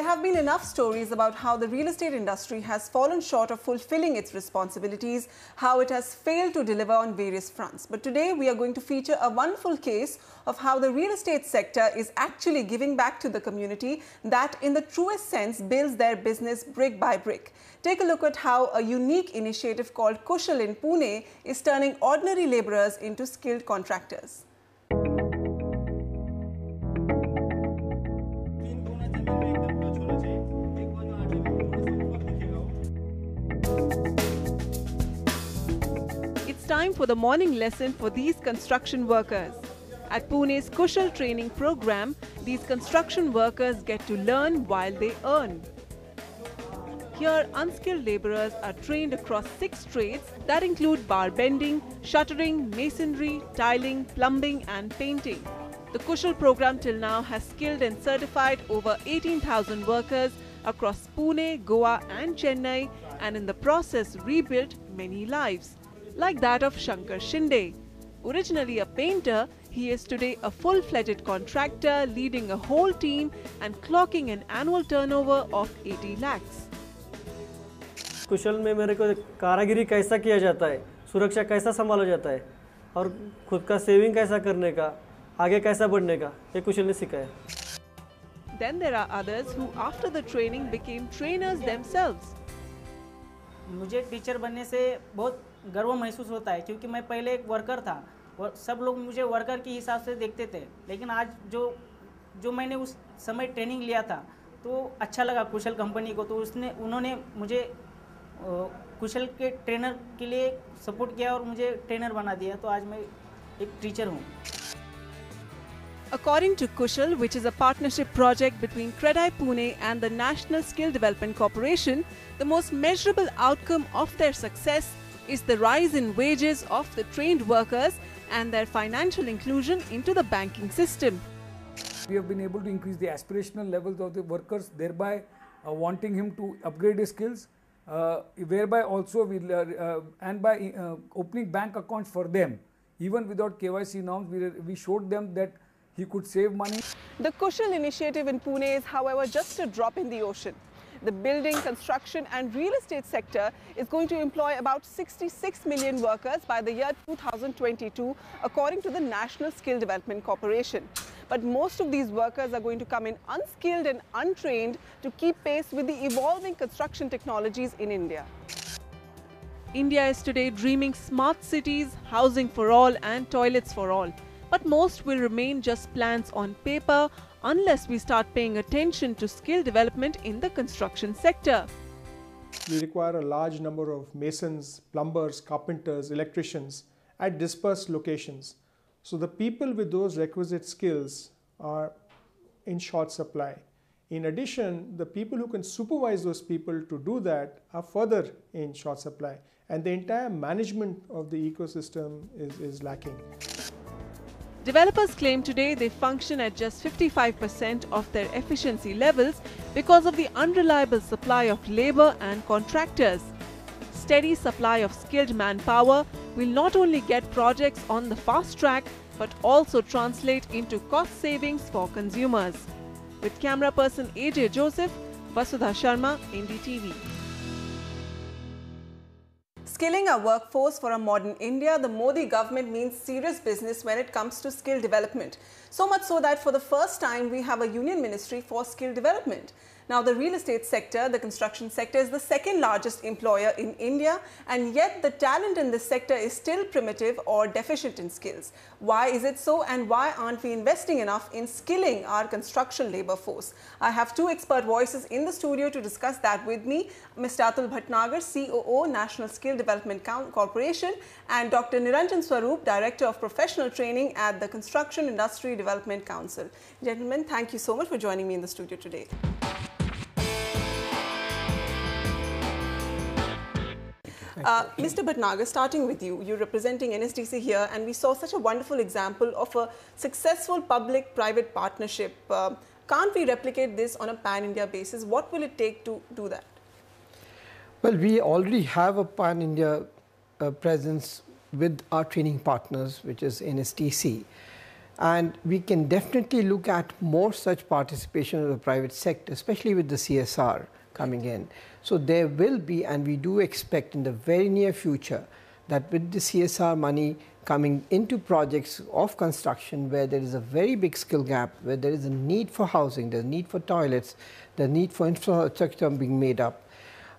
There have been enough stories about how the real estate industry has fallen short of fulfilling its responsibilities, how it has failed to deliver on various fronts. But today we are going to feature a wonderful case of how the real estate sector is actually giving back to the community that in the truest sense builds their business brick by brick. Take a look at how a unique initiative called Kushal in Pune is turning ordinary labourers into skilled contractors. It's time for the morning lesson for these construction workers. At Pune's Kushal training program, these construction workers get to learn while they earn. Here, unskilled labourers are trained across 6 trades that include bar bending, shuttering, masonry, tiling, plumbing and painting. The Kushal program till now has skilled and certified over 18,000 workers across Pune, Goa and Chennai, and in the process rebuilt many lives, like that of Shankar Shinde. Originally a painter, he is today a full-fledged contractor leading a whole team and clocking an annual turnover of 80 lakhs. कुशल में मेरे को कारागिरी कैसा किया जाता है, सुरक्षा कैसा संभाला जाता है और खुद का सेविंग कैसा करने का, आगे कैसा बढ़ने का, ये कुशल ने सिखाया. Then there are others who after the training became trainers themselves. मुझे टीचर बनने से बहुत गर्व महसूस होता है क्योंकि मैं पहले एक वर्कर था और सब लोग मुझे वर्कर के हिसाब से देखते थे, लेकिन आज जो मैंने उस समय ट्रेनिंग लिया था तो अच्छा लगा कुशल कंपनी को, तो उन्होंने मुझे कुशल के ट्रेनर के लिए सपोर्ट किया और मुझे ट्रेनर बना दिया, तो आज मैं एक टीचर हूँ. According to Kushal, which is a partnership project between CREDAI Pune and the National Skill Development Corporation, the most measurable outcome of their success is the rise in wages of the trained workers and their financial inclusion into the banking system. We have been able to increase the aspirational levels of the workers, thereby wanting him to upgrade his skills, whereby also and by opening bank accounts for them. Even without KYC norms, we showed them that he could save money. The Kushal initiative in Pune is, however, just a drop in the ocean. The building, construction and real estate sector is going to employ about 66 million workers by the year 2022, according to the National Skill Development Corporation. But most of these workers are going to come in unskilled and untrained to keep pace with the evolving construction technologies in India. India is today dreaming smart cities, housing for all and toilets for all. But most will remain just plans on paper unless we start paying attention to skill development in the construction sector. We require a large number of masons, plumbers, carpenters, electricians at dispersed locations. So the people with those requisite skills are in short supply. In addition, the people who can supervise those people to do that are further in short supply, and the entire management of the ecosystem is lacking. Developers claim today they function at just 55% of their efficiency levels because of the unreliable supply of labour and contractors. Steady supply of skilled manpower will not only get projects on the fast track but also translate into cost savings for consumers. With camera person AJ Joseph, Vasudha Sharma, NDTV. Skilling our workforce for a modern India, the Modi government means serious business when it comes to skill development. So much so that for the first time we have a union ministry for skill development. Now the real estate sector, the construction sector is the second largest employer in India, and yet the talent in this sector is still primitive or deficient in skills. Why is it so, and why aren't we investing enough in skilling our construction labour force? I have 2 expert voices in the studio to discuss that with me. Mr. Atul Bhatnagar, COO, National Skill Development Corporation, and Dr. Niranjan Swarup, Director of Professional Training at the Construction Industry Development Council. Gentlemen, thank you so much for joining me in the studio today. Mr. Bhatnagar, starting with you, you're representing NSDC here, and we saw such a wonderful example of a successful public-private partnership. Can't we replicate this on a pan-India basis? What will it take to do that? Well, we already have a pan-India presence with our training partners, which is NSTC. And we can definitely look at more such participation of the private sector, especially with the CSR coming in. So there will be, and we do expect in the very near future, that with the CSR money coming into projects of construction where there is a very big skill gap, where there is a need for housing, there's a need for toilets, the need for infrastructure being made up,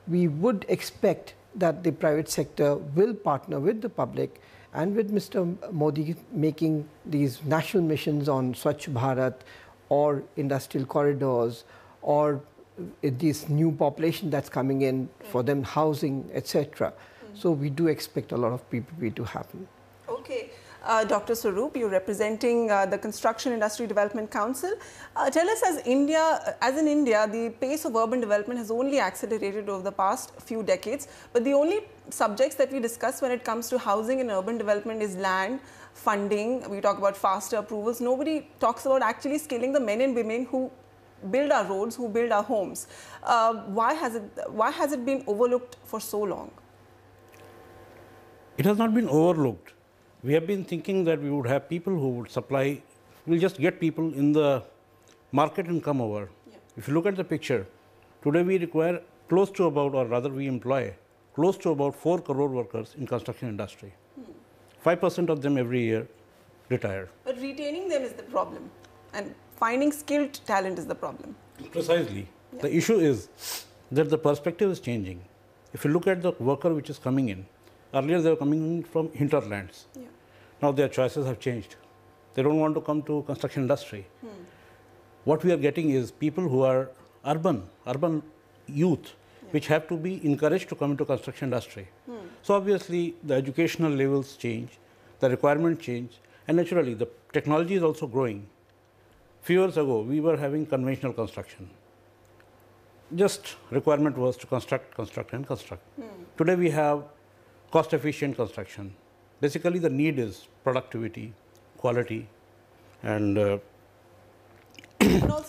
we would expect that the private sector will partner with the public and with Mr. Modi making these national missions on Swachh Bharat or industrial corridors or this new population that's coming in for them housing, etc. So we do expect a lot of PPP to happen. Okay. Dr. Swaroop, you're representing the Construction Industry Development Council. Tell us, as in India, the pace of urban development has only accelerated over the past few decades. But the only subjects that we discuss when it comes to housing and urban development is land, funding. We talk about faster approvals. Nobody talks about actually skilling the men and women who build our roads, who build our homes. Why has it been overlooked for so long? It has not been overlooked. We have been thinking that we would have people who would supply, we'll just get people in the market and come over. Yeah. If you look at the picture, today we require close to about, or rather we employ close to about 4 crore workers in construction industry. 5% of them every year retire. But retaining them is the problem, and finding skilled talent is the problem. Precisely. Yeah. The issue is that the perspective is changing. If you look at the worker which is coming in, earlier they were coming in from hinterlands. Yeah. Now their choices have changed. They don't want to come to construction industry. What we are getting is people who are urban youth, which have to be encouraged to come into construction industry. So obviously the educational levels change, the requirement change, and naturally the technology is also growing. Few years ago we were having conventional construction. Just requirement was to construct. Today we have cost efficient construction. Basically the need is productivity, quality, and also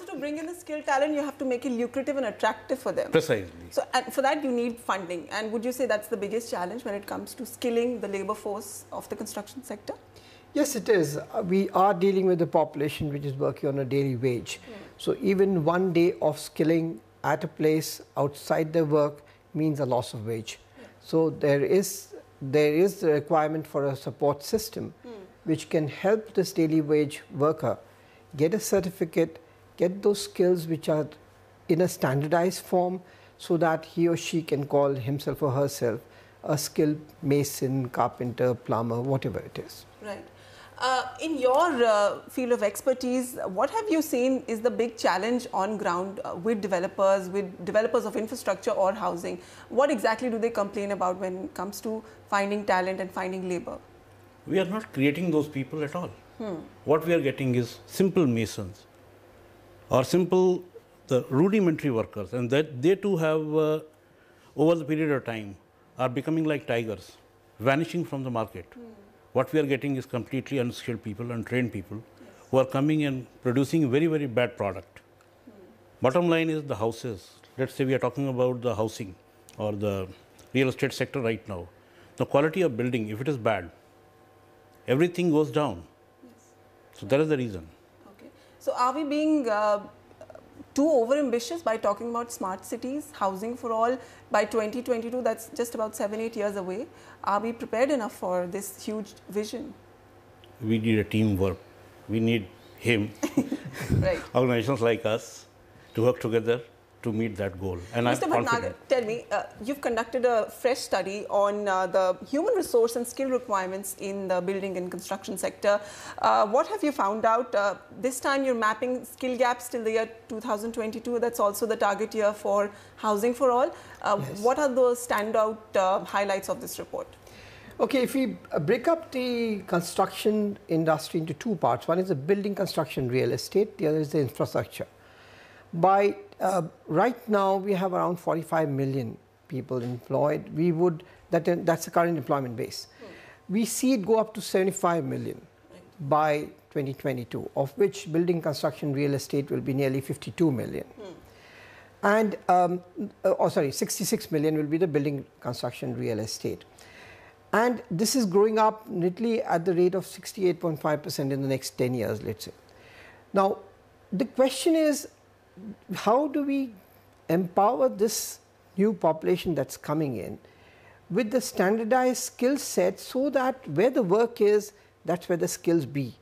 to bring in the skilled talent, you have to make it lucrative and attractive for them. Precisely. So and for that you need funding. And would you say that's the biggest challenge when it comes to skilling the labor force of the construction sector? Yes, it is. We are dealing with a population which is working on a daily wage. So even one day of skilling at a place outside their work means a loss of wage. So there is the requirement for a support system which can help this daily wage worker get a certificate, get those skills which are in a standardized form, so that he or she can call himself or herself a skilled mason, carpenter, plumber, whatever it is. Right. In your field of expertise, what have you seen is the big challenge on ground with developers of infrastructure or housing? What exactly do they complain about when it comes to finding talent and finding labor? We are not creating those people at all. What we are getting is simple masons or simple the rudimentary workers, and that they too have over the period of time are becoming like tigers, vanishing from the market. What we are getting is completely unskilled people, untrained people who are coming and producing very, very bad product. Bottom line is the houses. Let's say we are talking about the housing or the real estate sector right now. The quality of building, if it is bad, everything goes down. So that is the reason. Okay. So are we being too over-ambitious by talking about smart cities, housing for all by 2022? That's just about 7-8 years away. Are we prepared enough for this huge vision? We need a teamwork. We need him, right. Organizations like us to work together to meet that goal. And Mr. Bhatnagar, tell me, you've conducted a fresh study on the human resource and skill requirements in the building and construction sector. What have you found out? This time you're mapping skill gaps till the year 2022. That's also the target year for Housing for All. Yes. What are the standout highlights of this report? Okay, if we break up the construction industry into two parts, one is the building construction real estate, the other is the infrastructure. By right now, we have around 45 million people employed. That's the current employment base. We see it go up to 75 million by 2022, of which building construction real estate will be nearly 52 million. And, 66 million will be the building construction real estate. And this is growing up neatly at the rate of 68.5% in the next 10 years, let's say. Now, the question is, how do we empower this new population that's coming in with the standardized skill set so that where the work is, that's where the skills be.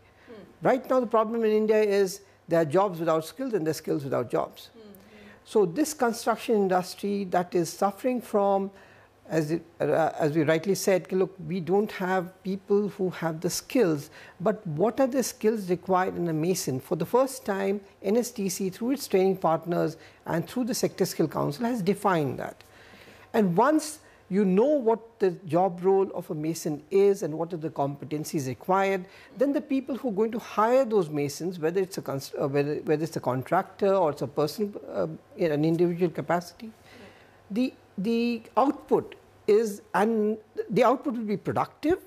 Right now the problem in India is there are jobs without skills and there are skills without jobs. So this construction industry that is suffering from, as we rightly said, look, we don't have people who have the skills, but what are the skills required in a mason? For the first time, NSTC through its training partners and through the Sector Skill Council has defined that. And once you know what the job role of a mason is and what are the competencies required, then the people who are going to hire those masons, whether it's a contractor or it's a person in an individual capacity, the output is, and the output will be productive,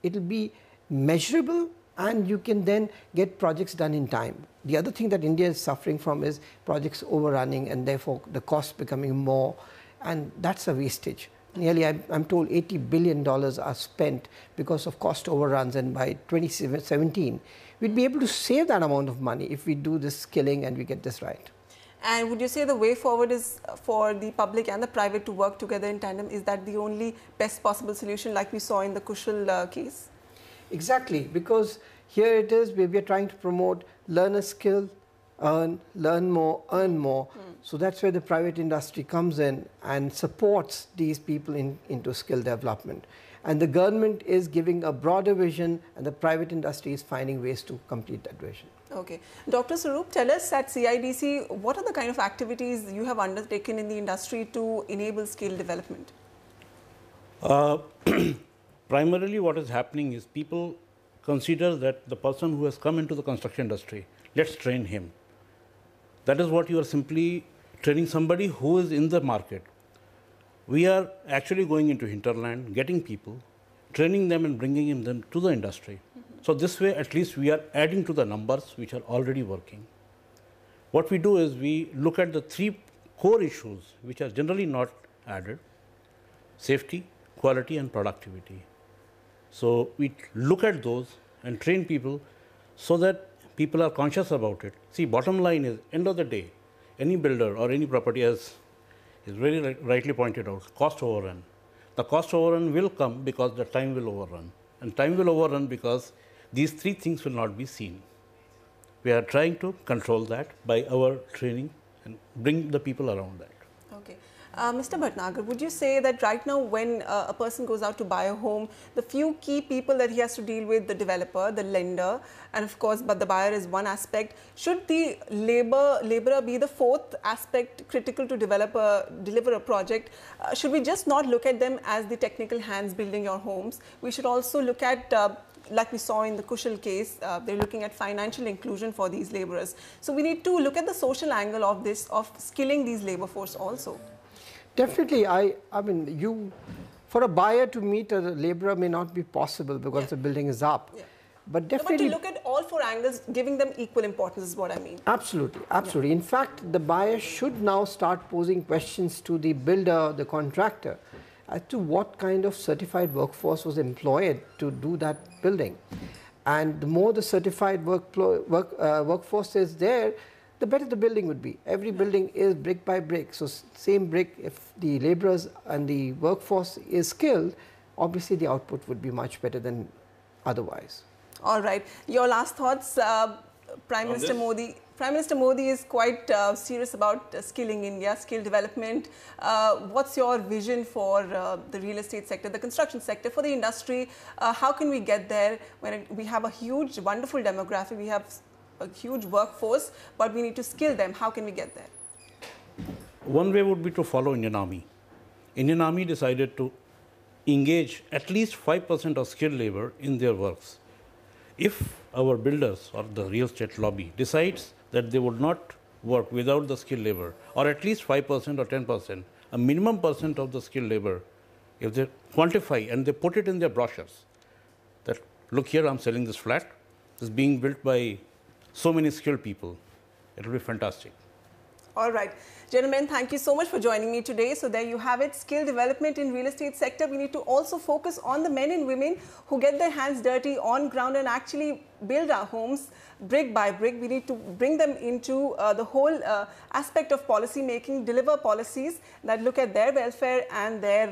it will be measurable, and you can then get projects done in time. The other thing that India is suffering from is projects overrunning and therefore the cost becoming more, and that's a wastage. Nearly, I'm told $80 billion are spent because of cost overruns, and by 2017, we'd be able to save that amount of money if we do this skilling and we get this right. And would you say the way forward is for the public and the private to work together in tandem? Is that the only best possible solution like we saw in the Kushal case? Exactly, because here it is, we are trying to promote learn a skill, learn more, earn more. So that's where the private industry comes in and supports these people into skill development. And the government is giving a broader vision and the private industry is finding ways to complete that vision. Okay. Dr. Swaroop, tell us at CIDC, what are the kind of activities you have undertaken in the industry to enable skill development? Primarily what is happening is people consider that the person who has come into the construction industry, let's train him. That is what you are simply training somebody who is in the market. We are actually going into hinterland, getting people, training them and bringing them to the industry. So this way at least we are adding to the numbers which are already working. What we do is we look at the three core issues which are generally not added: safety, quality and productivity. So we look at those and train people so that people are conscious about it. See, bottom line is, end of the day, any builder or any property, as is very rightly pointed out, cost overrun. The cost overrun will come because the time will overrun. And time will overrun because these three things will not be seen. We are trying to control that by our training and bring the people around that. Okay. Mr. Bhatnagar, would you say that right now when a person goes out to buy a home, the few key people that he has to deal with, the developer, the lender, and of course, but the buyer is one aspect, should the laborer be the fourth aspect critical to deliver a project? Should we just not look at them as the technical hands building your homes? We should also look at like we saw in the Kushal case, they're looking at financial inclusion for these laborers. So we need to look at the social angle of this, of skilling these labor force also. Definitely, I mean, for a buyer to meet a laborer may not be possible because the building is up. Yeah. But definitely, no, but to look at all four angles, giving them equal importance is what I mean. Absolutely, absolutely. Yeah. In fact, the buyer should now start posing questions to the builder, the contractor, as to what kind of certified workforce was employed to do that building. And the more the certified workforce is there, the better the building would be. Every building is brick by brick. So same brick, if the laborers and the workforce is skilled, obviously the output would be much better than otherwise. All right. Your last thoughts, Prime Minister Modi. Prime Minister Modi is quite serious about skilling India, skill development. What's your vision for the real estate sector, the construction sector, for the industry? How can we get there when we have a huge, wonderful demographic? We have a huge workforce, but we need to skill them. How can we get there? One way would be to follow Indian Army. Indian Army decided to engage at least 5% of skilled labor in their works. If our builders or the real estate lobby decides that they would not work without the skilled labor, or at least 5% or 10%, a minimum percent of the skilled labor, if they quantify and they put it in their brochures, that look here, I'm selling this flat, it's being built by so many skilled people, it will be fantastic. All right. Gentlemen, thank you so much for joining me today. So there you have it, skill development in real estate sector. We need to also focus on the men and women who get their hands dirty on ground and actually build our homes brick by brick. We need to bring them into the whole aspect of policy making, deliver policies that look at their welfare and their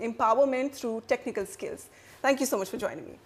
empowerment through technical skills. Thank you so much for joining me.